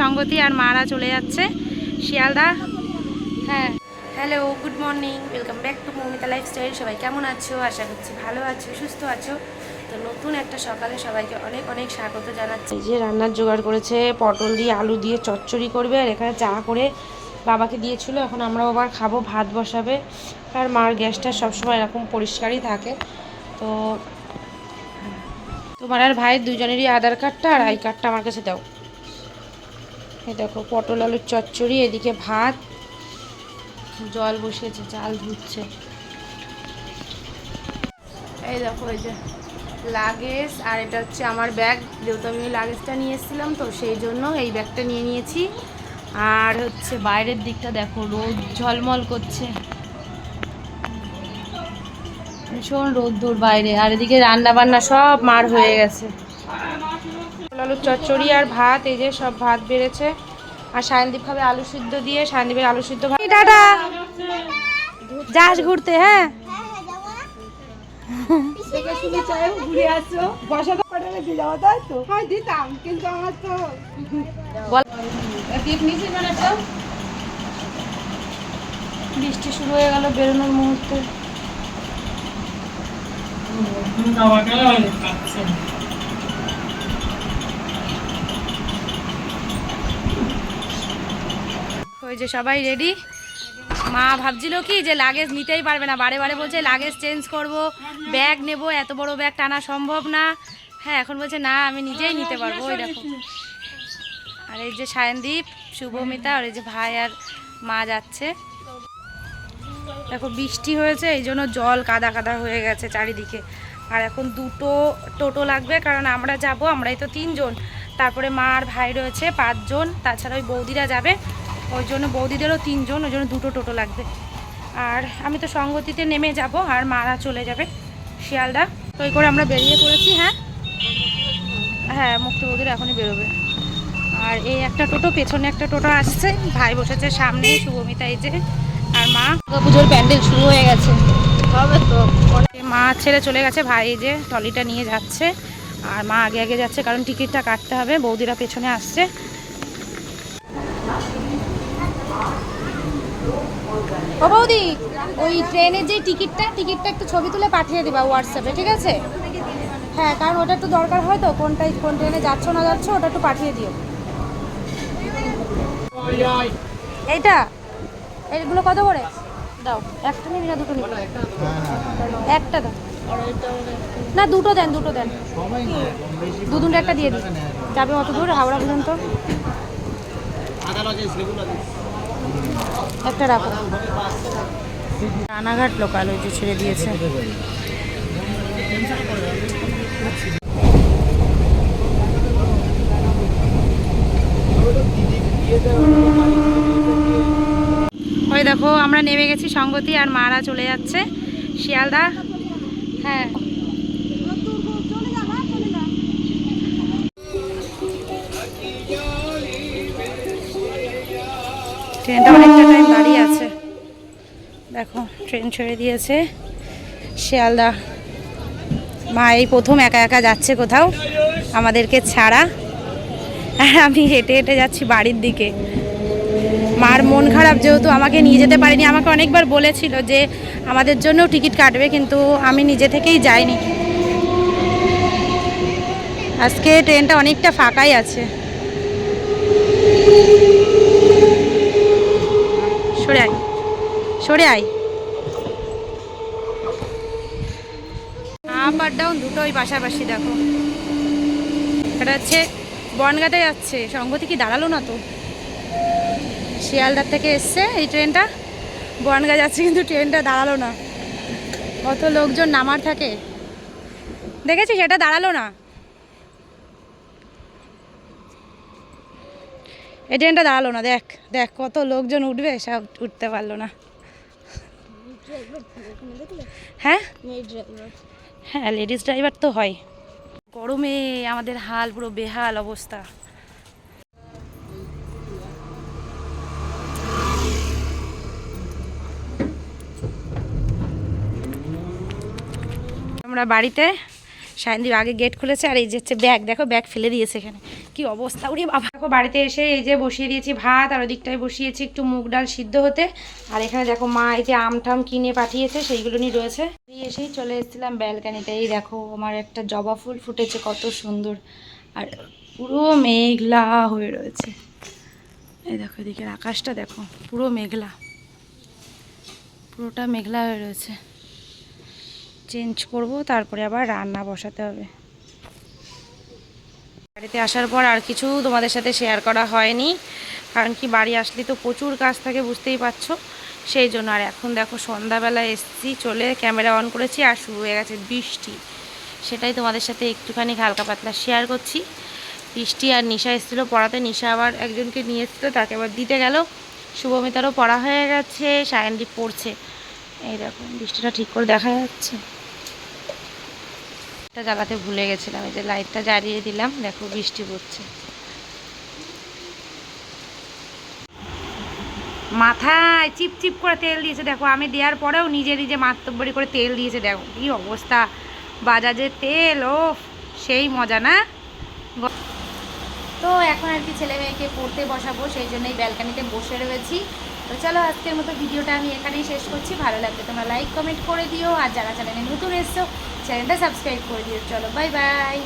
সঙ্গতি আর মারা চলে যাচ্ছে শিয়ালদা। হ্যাঁ, hello, good morning, welcome back to Moumita lifestyle. সবাই কেমন আছো? আশা করছি ভালো আছো, সুস্থ আছো। তো নতুন একটা সকালে সবাইকে অনেক অনেক স্বাগত জানাচ্ছি। এই যে রান্নার জোগাড় করেছে, পটল দিয়ে আলু দিয়ে চচ্চড়ি করবে, আর এখানে চা করে বাবাকে দিয়েছিল। এখন আমরা আবার খাবো, ভাত বসাবে। আর মার গ্যাসটা সবসময় এরকম পরিষ্কারই থাকে। তো তোমার আর ভাইয়ের দুজনেরই আধার কার্ডটা আর আই কার্ডটা আমার কাছে দাও। এই দেখো, পটল আলুর চচ্চড়ি, এদিকে ভাত, জল বসিয়েছে, চাল ধুচ্ছে। এই দেখো, এই যে লাগেজ, আর এটা হচ্ছে আমার ব্যাগ, যেহেতু আমি লাগেজটা নিয়ে এসেছিলাম, তো সেই জন্য এই ব্যাগটা নিয়ে নিয়েছি। আর হচ্ছে বাইরের দিকটা দেখো, রোদ ঝলমল করছে, ভীষণ রোদ্দুর বাইরে। আর এদিকে রান্না বান্না সব মার হয়ে গেছে। আলুর চচ্চড়ি আর ভাত, এই যে সব ভাত বেড়েছে। আর সায়নদীপ খাবে আলু সিদ্ধ দিয়ে, সায়নদীপের আলু সিদ্ধ ভাত। টাটা, যাস ঘুরতে? হ্যাঁ, বৃষ্টি শুরু হয়ে গেল বেরোনোর মুহূর্তে। ওই যে সবাই রেডি। মা ভাবছিল কি যে লাগেজ নিতেই পারবে না, বারে বারে বলছে লাগেজ চেঞ্জ করব, ব্যাগ নেব, এত বড় ব্যাগ টানা সম্ভব না। হ্যাঁ, এখন বলছে না, আমি নিজেই নিতে পারবো। ওই দেখো, আর এই যে সায়নদীপ, শুভমিতা, আর এই যে ভাই আর মা যাচ্ছে। দেখো বৃষ্টি হয়েছে, এই জন্য জল কাদা কাদা হয়ে গেছে চারিদিকে। আর এখন দুটো টোটো লাগবে, কারণ আমরা যাব, আমরাই তো 3 জন, তারপরে মা আর ভাই রয়েছে 5 জন, তাছাড়া ওই বৌদিরা যাবে, ওই জন্য বৌদিদেরও 3 জন, ওই জন্য দুটো টোটো লাগবে। আর আমি তো সঙ্গতিতে নেমে যাব, আর মারা চলে যাবে শিয়ালদা। তো এই করে আমরা বেরিয়ে পড়েছি। হ্যাঁ হ্যাঁ, মুক্তি বৌদিরা এখনই বেরোবে। আর এই একটা টোটো, পেছনে একটা টোটো আসছে, ভাই বসেছে সামনে, শুভমিতা এই যে, আর মা। পুজোর প্যান্ডেল শুরু হয়ে গেছে, হবে তো। মা ছেড়ে চলে গেছে, ভাই এই যে ট্রলিটা নিয়ে যাচ্ছে, আর মা আগে আগে যাচ্ছে, কারণ টিকিটটা কাটতে হবে। বৌদিরা পেছনে আসছে। ও বৌদি, ওই ট্রেনের যে টিকিটটা একটু ছবি তুলে পাঠিয়ে দিবা হোয়াটসঅ্যাপে, ঠিক আছে? হ্যাঁ, কারণ ওটা একটু দরকার হয় তো, কোন ট্রেনে যাচ্ছ না যাচ্ছ, ওটা একটু পাঠিয়ে দিও। এইটা, এইগুলো কত করে দাও? একটা নিবি না দুটো নিবি? একটা দাও না, দুটো দেন, দুটো দেন, দুটো একটা দিয়ে দিই। যাবে অত দূর হাওড়া পর্যন্ত, একটা রাখো। রানাঘাট লোকাল ওই যে ছেড়ে দিয়েছে। ওই দেখো, আমরা নেমে গেছি, সঙ্গতি আর মারা চলে যাচ্ছে শিয়ালদা। হ্যাঁ, ট্রেনটা অনেকটা টাইম দাঁড়িয়ে আছে। দেখো, ট্রেন ছেড়ে দিয়েছে শিয়ালদা। মা এই প্রথম একা একা যাচ্ছে কোথাও, আমাদেরকে ছাড়া। আর আমি হেঁটে হেঁটে যাচ্ছি বাড়ির দিকে। মার মন খারাপ, যেহেতু আমাকে নিয়ে যেতে পারিনি। আমাকে অনেকবার বলেছিল যে আমাদের জন্যও টিকিট কাটবে, কিন্তু আমি নিজে থেকেই যাইনি। আজকে ট্রেনটা অনেকটা ফাঁকাই আছে। সরে আয়, সরে আয়। আপ আর ডাউন দুটোই পাশাপাশি। দেখো, এটা হচ্ছে বনগাঁতে যাচ্ছে। সঙ্গতি কি দাঁড়ালো না তো? শিয়ালদার থেকে এসছে এই ট্রেনটা, বনগাঁ যাচ্ছে, কিন্তু ট্রেনটা দাঁড়ালো না। কত লোকজন নামার থাকে, দেখেছি, সেটা দাঁড়ালো না। এই ট্রেনটা দাঁড়ালো না, দেখ দেখ কত লোকজন উঠবে, সব উঠতে পারলো না। হ্যাঁ হ্যাঁ, লেডিস ড্রাইভার তো হয়। গরমে আমাদের হাল পুরো বেহাল অবস্থা। আমরা বাড়িতে, সায়নদীপ আগে গেট খুলেছে, আর এই যে হচ্ছে ব্যাগ, দেখো ব্যাগ ফেলে দিয়েছে এখানে, কি অবস্থা। উড়ি বাবা। দেখো বাড়িতে এসে এই যে বসিয়ে দিয়েছি ভাত, আর ওদিকটায় বসিয়েছি একটু মুগ ডাল সিদ্ধ হতে। আর এখানে দেখো মা এই যে আম টাম কিনে পাঠিয়েছে, সেইগুলো নিয়ে রয়েছে। এসেই চলে এসেছিলাম ব্যালকানিতে। এই দেখো আমার একটা জবা ফুল ফুটেছে, কত সুন্দর, আর পুরো মেঘলা হয়ে রয়েছে। এই দেখো এদিকের আকাশটা দেখো, পুরো মেঘলা, পুরোটা মেঘলা হয়ে রয়েছে। চেঞ্জ করব, তারপরে আবার রান্না বসাতে হবে। বাড়িতে আসার পর আর কিছু তোমাদের সাথে শেয়ার করা হয়নি, কারণ কি বাড়ি আসলে তো প্রচুর কাজ থাকে, বুঝতেই পারছো, সেই জন্য। আর এখন দেখো সন্ধ্যাবেলা এসছি, চলে ক্যামেরা অন করেছি, আর শুরু হয়ে গেছে বৃষ্টি। সেটাই তোমাদের সাথে একটুখানি হালকা পাতলা শেয়ার করছি। বৃষ্টি, আর নিশা এসেছিলো পড়াতে, নিশা আবার একজনকে নিয়ে এসেছিলো, তাকে আবার দিতে গেল। শুভমিতারও পড়া হয়ে গেছে, সায়নদীপ পড়ছে। এই দেখো বৃষ্টিটা ঠিক করে দেখা যাচ্ছে। লাইটটা জ্বালাতে ভুলে গেছিলাম, এই যে লাইটটা জ্বালিয়ে দিলাম, দেখো বৃষ্টি পড়ছে। মাথায় চিপ চিপ করে তেল দিয়েছে, দেখো আমি দেওয়ার পরেও নিজে নিজে মাতব্বরি করে তেল দিয়েছে, দেখো কি অবস্থা। বাজাজের তেল, ও সেই মজা না। তো এখন আর কি ছেলে মেয়েকে পড়তে বসাবো, সেই জন্যই ব্যালকানিতে বসে রয়েছি। তো চলো আজকের মতো ভিডিওটা আমি এখানেই শেষ করছি। ভালো লাগলে তোমরা লাইক কমেন্ট করে দিও, আর যারা চ্যানেলে নতুন এসছো চ্যানেলটা সাবস্ক্রাইব করে দিও। চলো বাই বাই।